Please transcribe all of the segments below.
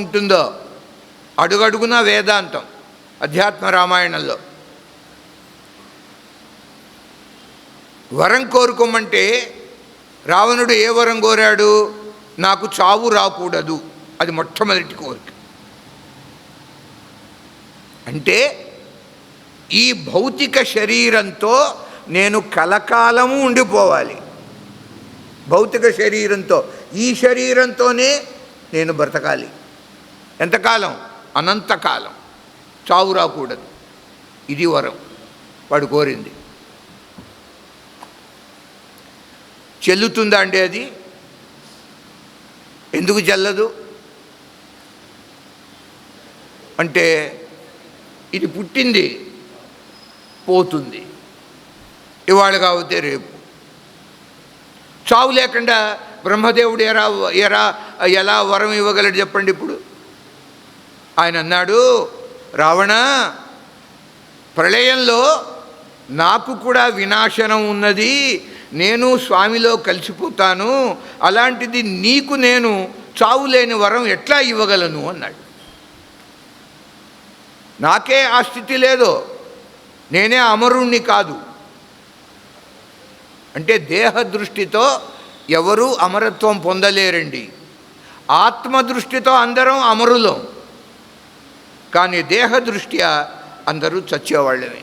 ఉంటుందో అడుగడుగునా వేదాంతం అధ్యాత్మ రామాయణంలో. వరం కోరుకోమంటే రావణుడు ఏ వరం కోరాడు? నాకు చావు రాకూడదు. అది మొట్టమొదటి కోరిక. అంటే ఈ భౌతిక శరీరంతో నేను కలకాలము ఉండిపోవాలి. భౌతిక శరీరంతో, ఈ శరీరంతోనే నేను బ్రతకాలి. ఎంతకాలం? అనంతకాలం. చావు రాకూడదు. ఇది వరం వాడు కోరింది. చెల్లుతుందా అండి అది? ఎందుకు చెల్లదు అంటే ఇది పుట్టింది పోతుంది, ఇవాళ కాకపోతే రేపు. చావు లేకుండా బ్రహ్మదేవుడు ఎలా వరం ఇవ్వగలడు చెప్పండి? ఇప్పుడు ఆయన అన్నాడు, రావణ, ప్రళయంలో నాకు కూడా వినాశనం ఉన్నది, నేను స్వామిలో కలిసిపోతాను, అలాంటిది నీకు నేను చావు లేని వరం ఎట్లా ఇవ్వగలను అన్నాడు. నాకే ఆ స్థితి లేదో, నేనే అమరుణ్ణి కాదు. అంటే దేహ దృష్టితో ఎవరూ అమరత్వం పొందలేరండి. ఆత్మదృష్టితో అందరం అమరులం, కానీ దేహ దృష్ట్యా అందరూ చచ్చేవాళ్ళమే.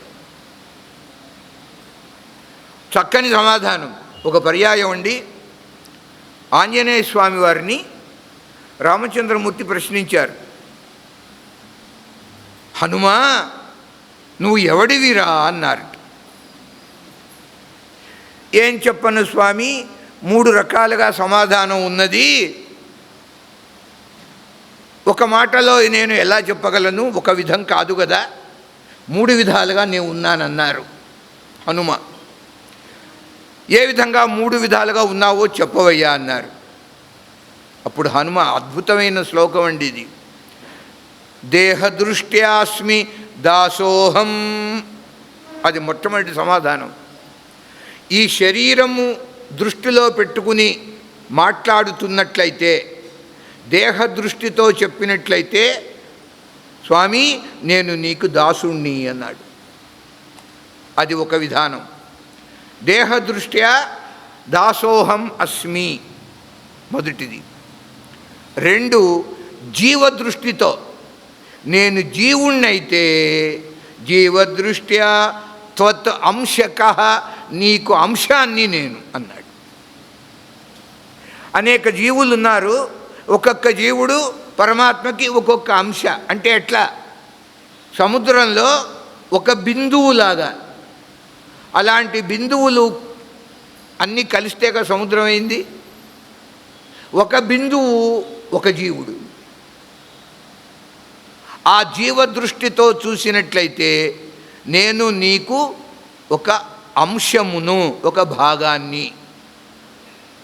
చక్కని సమాధానం. ఒక పర్యాయం అండి, ఆంజనేయ స్వామి వారిని రామచంద్రమూర్తి ప్రశ్నించారు. హనుమా, నువ్వు ఎవడివిరా అన్నారు. ఏం చెప్పను స్వామి, 3 రకాలుగా సమాధానం ఉన్నది, ఒక మాటలో నేను ఎలా చెప్పగలను? ఒక విధం కాదు కదా, 3 విధాలుగా నేను ఉన్నానన్నారు హనుమ. ఏ విధంగా 3 విధాలుగా ఉన్నావో చెప్పవయ్యా అన్నారు. అప్పుడు హనుమ, అద్భుతమైన శ్లోకం అండి ఇది. దేహదృష్ట్యాస్మి దాసోహం, అది మొట్టమొదటి సమాధానం. ఈ శరీరము దృష్టిలో పెట్టుకుని మాట్లాడుతున్నట్లయితే, దేహ దృష్టితో చెప్పినట్లయితే, స్వామి నేను నీకు దాసుణ్ణి అన్నాడు. అది ఒక విధానం. దేహ దృష్ట్యా దాసోహం అస్మి మొదటిది. 2, జీవదృష్టితో నేను జీవుణ్ణైతే జీవదృష్ట్యా త్వత్ అంశక, నీకు అంశాన్ని నేను అన్నాడు. అనేక జీవులు ఉన్నారు, ఒక్కొక్క జీవుడు పరమాత్మకి ఒక్కొక్క అంశ. అంటే ఎట్లా? సముద్రంలో ఒక బిందువులాగా. అలాంటి బిందువులు అన్నీ కలిస్తేగా సముద్రం అయింది. ఒక బిందువు ఒక జీవుడు. ఆ జీవదృష్టితో చూసినట్లయితే నేను నీకు ఒక అంశమును, ఒక భాగాన్ని.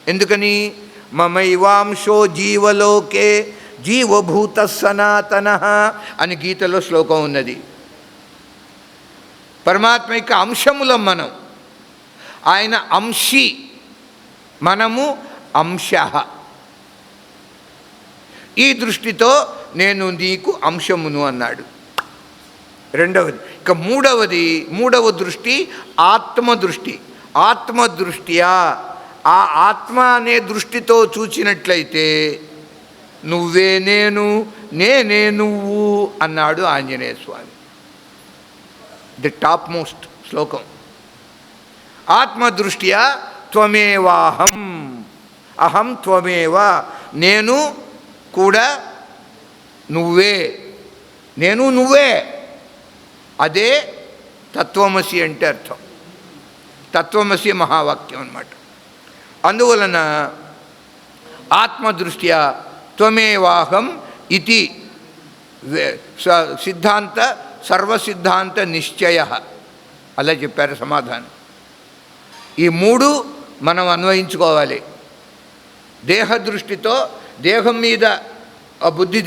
ఎందుకని? మమైవాంశో జీవలోకే జీవభూత సనాతన అని గీతలో శ్లోకం ఉన్నది. పరమాత్మ యొక్క అంశములం మనం. ఆయన అంశి, మనము అంశ. ఈ దృష్టితో నేను నీకు అంశమును అన్నాడు. రెండవది. ఇక మూడవ దృష్టి ఆత్మదృష్టి. ఆత్మదృష్ట్యా, ఆ ఆత్మ అనే దృష్టితో చూచినట్లయితే నువ్వే నేను, నేనే నువ్వు అన్నాడు ఆంజనేయ స్వామి. ది టాప్ మోస్ట్ శ్లోకం. ఆత్మదృష్ట్యా త్వమేవాహం, అహం త్వమేవ, నేను కూడా నువ్వే, నేను నువ్వే. అదే తత్వమసి అంటే అర్థం. తత్వమసి మహావాక్యం అన్నమాట. అందువలన ఆత్మదృష్ట్యా త్వమేవాహం ఇది సిద్ధాంత సర్వసిద్ధాంత నిశ్చయ, అలా చెప్పారు సమాధానం. ఈ 3 మనం అన్వయించుకోవాలి. దేహ దృష్టితో, దేహం మీద బుద్ధి,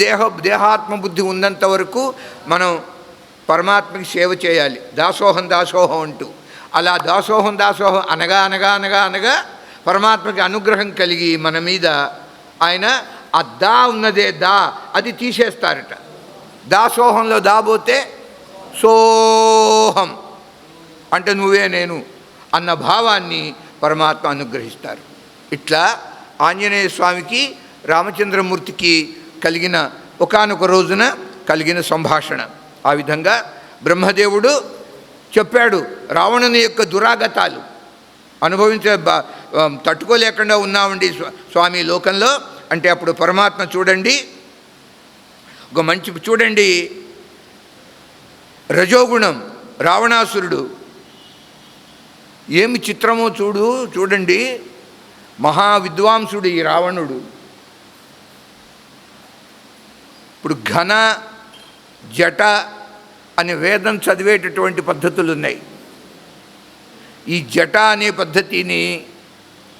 దేహాత్మ బుద్ధి ఉన్నంత వరకు మనం పరమాత్మకి సేవ చేయాలి. దాసోహం దాసోహం అంటూ అలా దాసోహం అనగా పరమాత్మకి అనుగ్రహం కలిగి మన మీద ఆయన ఆ దా ఉన్నదే దా అది తీసేస్తారట. దాసోహంలో దాబోతే సోహం అంటే నువ్వే నేను అన్న భావాన్ని పరమాత్మ అనుగ్రహిస్తారు. ఇట్లా ఆంజనేయ స్వామికి రామచంద్రమూర్తికి కలిగిన ఒకానొక రోజున కలిగిన సంభాషణ. ఆ విధంగా బ్రహ్మదేవుడు చెప్పాడు రావణుని యొక్క దురాగతాలు తట్టుకోలేకుండా ఉన్నామండి స్వామి లోకంలో అంటే అప్పుడు పరమాత్మ చూడండి ఒక మంచి చూడండి రజోగుణం రావణాసురుడు ఏమి చిత్రమో చూడండి మహావిద్వాంసుడు ఈ రావణుడు. ఇప్పుడు ఘన జట అనే వేదం చదివేటటువంటి పద్ధతులు ఉన్నాయి. ఈ జట అనే పద్ధతిని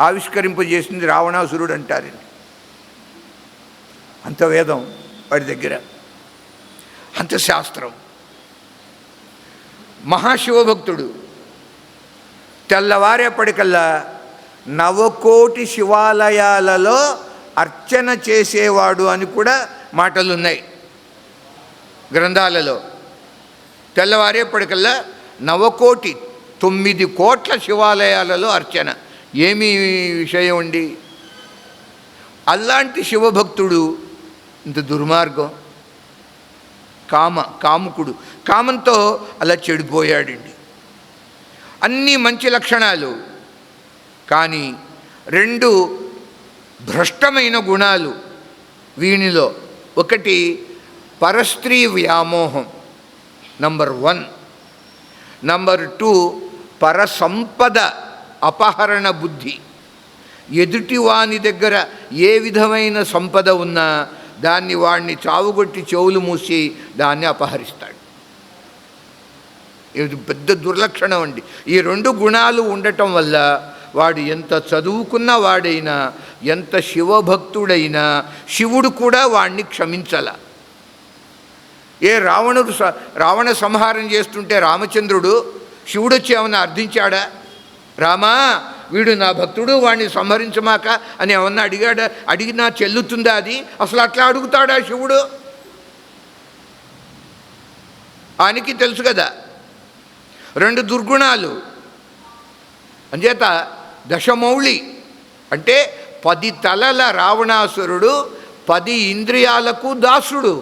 ఆవిష్కరింపజేసింది రావణాసురుడు అంటారండి. అంత వేదం వాడి దగ్గర, అంత శాస్త్రం. మహాశివభక్తుడు తెల్లవారేపటికల్లా 9 కోటి శివాలయాలలో అర్చన చేసేవాడు అని కూడా మాటలున్నాయి గ్రంథాలలో. తెల్లవారేపటికల్లా 9 కోటి 9 కోట్ల శివాలయాలలో అర్చన. ఏమి విషయం అండి? అలాంటి శివభక్తుడు ఇంత దుర్మార్గం, కాముకుడు, కామంతో అలా చెడిపోయాడండి. అన్నీ మంచి లక్షణాలు, కానీ 2 భ్రష్టమైన గుణాలు వీనిలో. ఒకటి పరస్త్రీ వ్యామోహం, నంబర్ 1. నంబర్ 2 పరసంపద అపహరణ బుద్ధి. ఎదుటి వాని దగ్గర ఏ విధమైన సంపద ఉన్నా దాన్ని వాడిని చావుగొట్టి చెవులు మూసి దాన్ని అపహరిస్తాడు. ఇది పెద్ద దుర్లక్షణం అండి. ఈ 2 గుణాలు ఉండటం వల్ల వాడు ఎంత చదువుకున్న వాడైనా, ఎంత శివభక్తుడైనా శివుడు కూడా వాడిని క్షమించాల. రావణ సంహారం చేస్తుంటే రామచంద్రుడు శివుడు వచ్చి ఏమన్నా అర్థించాడా? రామా వీడు నా భక్తుడు వాడిని సంహరించమాక అని ఏమన్నా అడిగాడా? అడిగినా చెల్లుతుందా అది? అసలు అట్లా అడుగుతాడా శివుడు? ఆయనకి తెలుసు కదా 2 దుర్గుణాలు. అంచేత దశమౌళి అంటే 10 తలల రావణాసురుడు 10 ఇంద్రియాలకు దాసుడు,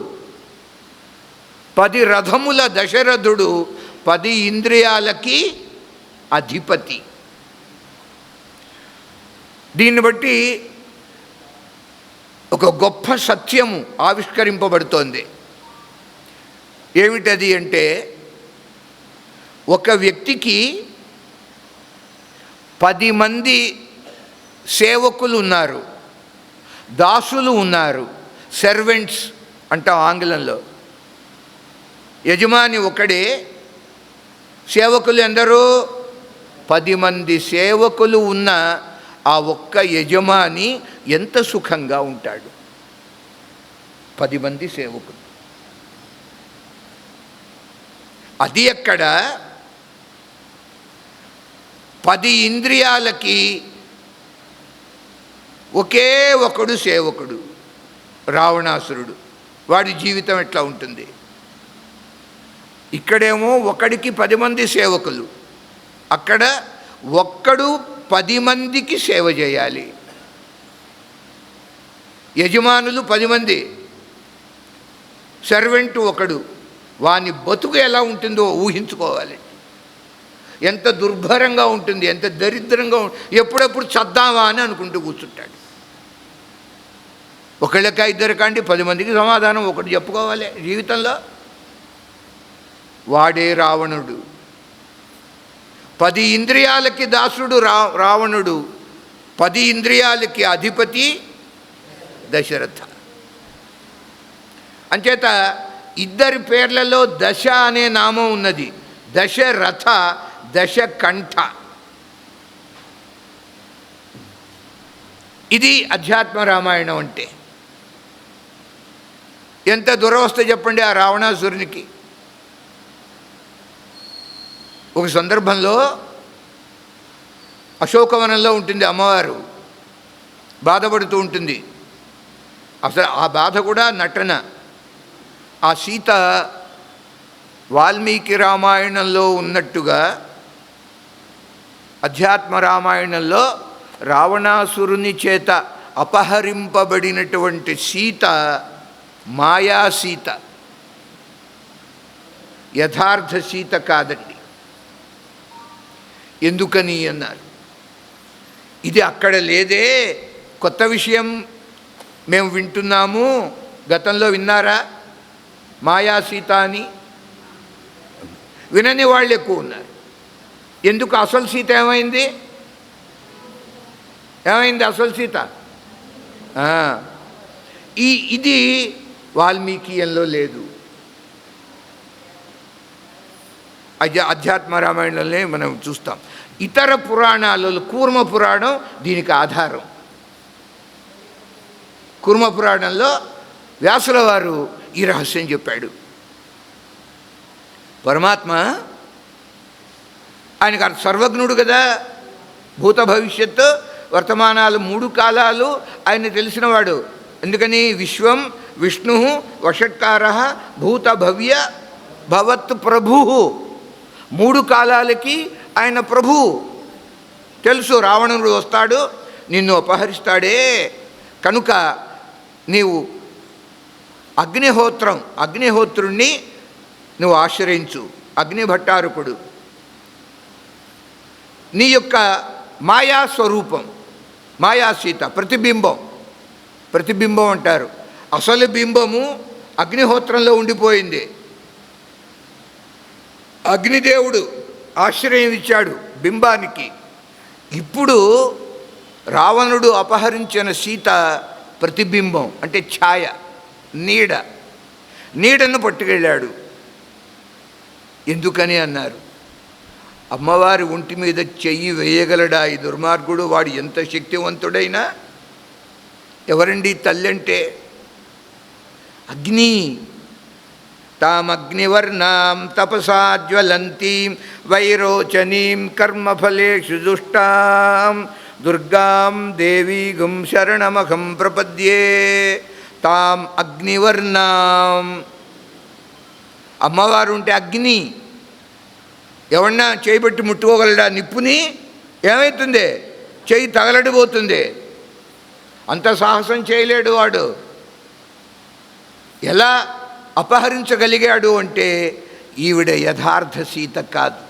10 రథముల దశరథుడు 10 ఇంద్రియాలకి అధిపతి. దీన్ని బట్టి ఒక గొప్ప సత్యము ఆవిష్కరింపబడుతోంది. ఏమిటది అంటే, ఒక వ్యక్తికి 10 మంది సేవకులు ఉన్నారు, దాసులు ఉన్నారు, సర్వెంట్స్ అంటాం ఆంగ్లంలో. యజమాని ఒకడే, సేవకులు ఎందరో 10 మంది సేవకులు ఉన్న ఆ ఒక్క యజమాని ఎంత సుఖంగా ఉంటాడు. 10 మంది సేవకులు. అది ఎక్కడ? 10 ఇంద్రియాలకి ఒకే ఒకడు సేవకుడు రావణాసురుడు. వాడి జీవితం ఎట్లా ఉంటుంది? ఇక్కడేమో ఒకడికి 10 మంది సేవకులు, అక్కడ ఒక్కడు 10 మందికి సేవ చేయాలి. యజమానులు 10 మంది, సర్వెంటు ఒకడు. వాని బతుకు ఎలా ఉంటుందో ఊహించుకోవాలి. ఎంత దుర్భరంగా ఉంటుంది, ఎంత దరిద్రంగా ఎప్పుడెప్పుడు చద్దామా అని అనుకుంటూ కూర్చుంటాడు. ఒకళ్ళకా 2 కాండి 10 మందికి సమాధానం ఒకటి చెప్పుకోవాలి జీవితంలో. వాడే రావణుడు. 10 ఇంద్రియాలకి దాసుడు రావణుడు, 10 ఇంద్రియాలకి అధిపతి దశరథ. అంచేత ఇద్దరి పేర్లలో దశ అనే నామం ఉన్నది. దశరథ, దశకంఠ. ఇది అధ్యాత్మ రామాయణం అంటే. ఎంత దురవస్థ చెప్పండి ఆ రావణాసురునికి. ఒక సందర్భంలో అశోకవనంలో ఉంటుంది అమ్మవారు, బాధపడుతూ ఉంటుంది. అసలు ఆ బాధ కూడా నటన. ఆ సీత వాల్మీకి రామాయణంలో ఉన్నట్టుగా అధ్యాత్మ రామాయణంలో రావణాసురుని చేత అపహరింపబడినటువంటి సీత మాయా సీత, యథార్థ సీత కాదండి. ఎందుకని అన్నారు. ఇది అక్కడ లేదే, కొత్త విషయం మేము వింటున్నాము. గతంలో విన్నారా మాయా సీత అని? వినని వాళ్ళు ఎక్కువ ఉన్నారు. ఎందుకు? అసలు సీత ఏమైంది? అసలు సీత ఇది వాల్మీకియంలో లేదు. అధ్యాత్మ రామాయణంలోనే మనం చూస్తాం. ఇతర పురాణాలలో కూర్మ పురాణం దీనికి ఆధారం. కూర్మ పురాణంలో వ్యాసుల వారు ఈ రహస్యం చెప్పాడు. పరమాత్మ ఆయనకు సర్వజ్ఞుడు కదా, భూత భవిష్యత్తు వర్తమానాలు 3 కాలాలు ఆయన తెలిసినవాడు. ఎందుకని? విశ్వం విష్ణు వషట్కార భూత భవ్య భవత్ ప్రభు, 3 కాలాలకి ఆయన ప్రభు తెలుసు. రావణుడు వస్తాడు, నిన్ను అపహరిస్తాడే, కనుక నీవు అగ్నిహోత్రుణ్ణి నువ్వు ఆశ్రయించు. అగ్నిభట్టారకుడు నీ యొక్క మాయా స్వరూపం, మాయా సీత ప్రతిబింబం అంటారు. అసలు బింబము అగ్నిహోత్రంలో ఉండిపోయింది. అగ్నిదేవుడు ఆశ్రయం ఇచ్చాడు బింబానికి. ఇప్పుడు రావణుడు అపహరించిన సీత ప్రతిబింబం, అంటే ఛాయ, నీడను పట్టుకెళ్ళాడు. ఎందుకని అన్నారు. అమ్మవారి ఒంటి మీద చెయ్యి వేయగలడా ఈ దుర్మార్గుడు? వాడు ఎంత శక్తివంతుడైనా. ఎవరండి తల్లి అంటే? అగ్ని. తామగ్నివర్ణాం తపసా జ్వలంతీం వైరోచనీం కర్మఫలేషు దుష్టాం దుర్గాం దేవీగుం శరణమహం ప్రపద్యే. తాం అగ్నివర్ణాం. అమ్మవారు ఉంటే అగ్ని. ఎవరన్నా చేయబట్టి ముట్టుకోగలడా నిప్పుని? ఏమవుతుంది? చెయ్యి తగలడిపోతుంది. అంత సాహసం చేయలేడు వాడు. ఎలా అపహరించగలిగాడు అంటే ఈవిడ యథార్థ సీత కాదు,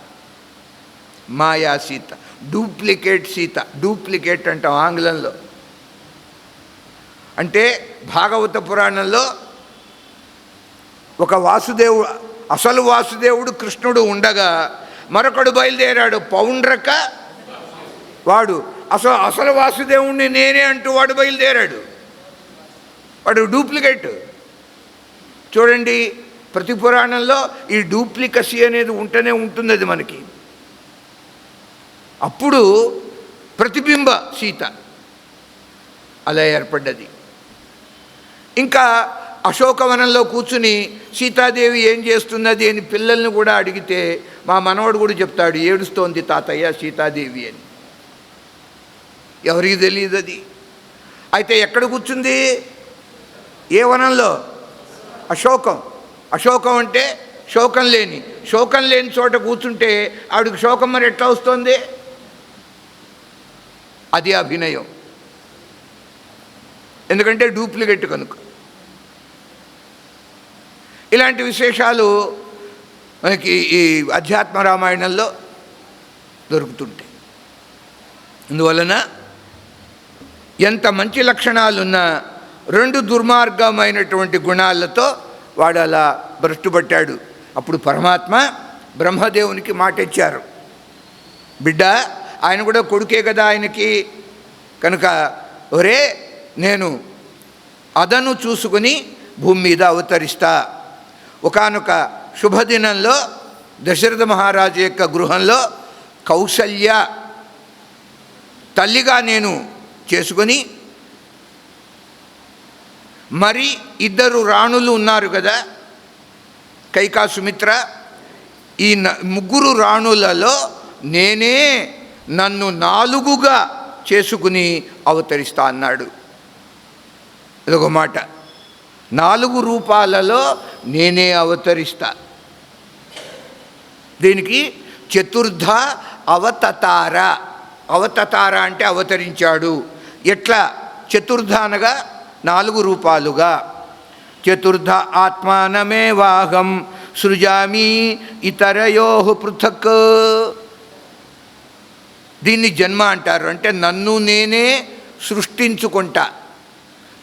మాయా సీత, డూప్లికేట్ సీత. డూప్లికేట్ అంటాం ఆంగ్లంలో. అంటే భాగవత పురాణంలో ఒక అసలు వాసుదేవుడు కృష్ణుడు ఉండగా మరొకడు బయలుదేరాడు, పౌండ్రక. వాడు అసలు వాసుదేవుణ్ణి నేనే అంటూ వాడు బయలుదేరాడు. వాడు డూప్లికేట్. చూడండి, ప్రతి పురాణంలో ఈ డూప్లికసీ అనేది ఉంటూనే ఉంటుంది. అది మనకి అప్పుడు ప్రతిబింబ సీత అలా ఏర్పడ్డది. ఇంకా అశోకవనంలో కూర్చుని సీతాదేవి ఏం చేస్తున్నది అని పిల్లల్ని కూడా అడిగితే మా మనవడు కూడా చెప్తాడు, ఏడుస్తోంది తాతయ్య సీతాదేవి అని. ఎవరికి తెలియదు అది. అయితే ఎక్కడ కూర్చుంది? ఏ వనంలో? అశోకం అంటే శోకం లేని చోట కూర్చుంటే ఆవిడకి శోకం మరి ఎట్లా వస్తుంది? అది అభినయం. ఎందుకంటే డూప్లికేట్ కనుక. ఇలాంటి విశేషాలు మనకి ఈ అధ్యాత్మ రామాయణంలో దొరుకుతుంటాయి. అందువలన ఎంత మంచి లక్షణాలున్న 2 దుర్మార్గమైనటువంటి గుణాలతో వాడు అలా భ్రష్టుపట్టాడు. అప్పుడు పరమాత్మ బ్రహ్మదేవునికి మాట ఇచ్చారు, బిడ్డ ఆయన కూడా కొడుకే కదా ఆయనకి, కనుక ఒరే నేను అదను చూసుకుని భూమి మీద అవతరిస్తా. ఒకానొక శుభదినంలో దశరథ మహారాజు యొక్క గృహంలో కౌసల్య తల్లిగా నేను చేసుకొని, మరి 2 రాణులు ఉన్నారు కదా, కైకా సుమిత్ర. ఈ 3 రాణులలో నేనే నన్ను 4గా చేసుకుని అవతరిస్తా అన్నాడు. ఇదొక మాట. 4 రూపాలలో నేనే అవతరిస్తా. దీనికి చతుర్థ అవతతార. అవతతార అంటే అవతరించాడు. ఎట్లా? చతుర్థ అనగా 4 రూపాలుగా. చతుర్థ ఆత్మానమేవాహం సృజామి ఇతరయో పృథక్. దీన్ని జన్మ అంటారు. అంటే నన్ను నేనే సృష్టించుకుంటా.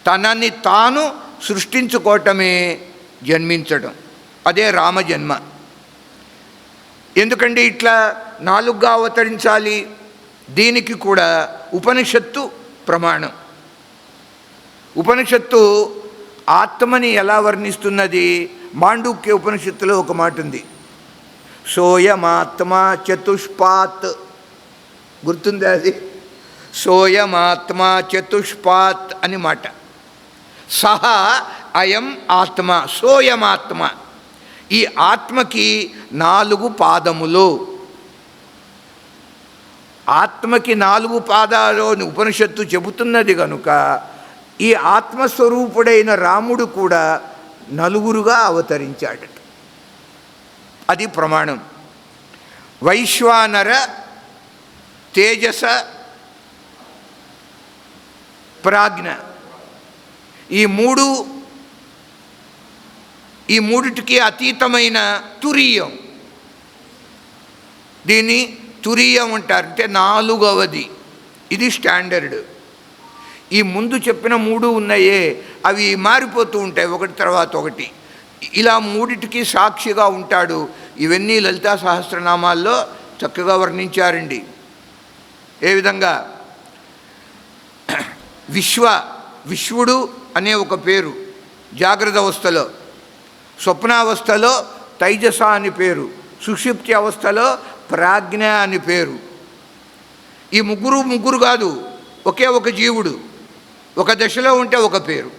తనని తాను సృష్టించుకోవటమే జన్మించడం. అదే రామజన్మ. ఎందుకంటే ఇట్లా 4గా అవతరించాలి? దీనికి కూడా ఉపనిషత్తు ప్రమాణం. ఉపనిషత్తు ఆత్మని ఎలా వర్ణిస్తున్నది? మాండూక్య ఉపనిషత్తులో ఒక మాట ఉంది, సోయమాత్మ చతుష్పాత్. గుర్తుందా అది? సోయమాత్మ చతుష్పాత్ అని మాట. సహ అయం ఆత్మ, సోయమాత్మ. ఈ ఆత్మకి 4 పాదములు. ఆత్మకి 4 పాదాలు అని ఉపనిషత్తు చెబుతున్నది కనుక ఈ ఆత్మస్వరూపుడైన రాముడు కూడా 4గా అవతరించాడట. అది ప్రమాణం. వైశ్వానర, తేజస, ప్రాజ్ఞ, ఈ మూడిటికి అతీతమైన తురీయం. దీన్ని తురీయం అంటారు. అంటే 4వది. ఇది స్టాండర్డ్. ఈ ముందు చెప్పిన 3 ఉన్నాయే అవి మారిపోతూ ఉంటాయి ఒకటి తర్వాత ఒకటి. ఇలా మూడిటికి సాక్షిగా ఉంటాడు. ఇవన్నీ లలితా సహస్రనామాల్లో చక్కగా వర్ణించారండి. ఏ విధంగా? విశ్వుడు అనే ఒక పేరు జాగ్రత్త అవస్థలో, స్వప్నావస్థలో తైజస అని పేరు, సుషుప్తి అవస్థలో ప్రాజ్ఞ అని పేరు. ఈ ముగ్గురు కాదు, ఒకే ఒక జీవుడు. ఒక దశలో ఉంటే ఒక పేరు.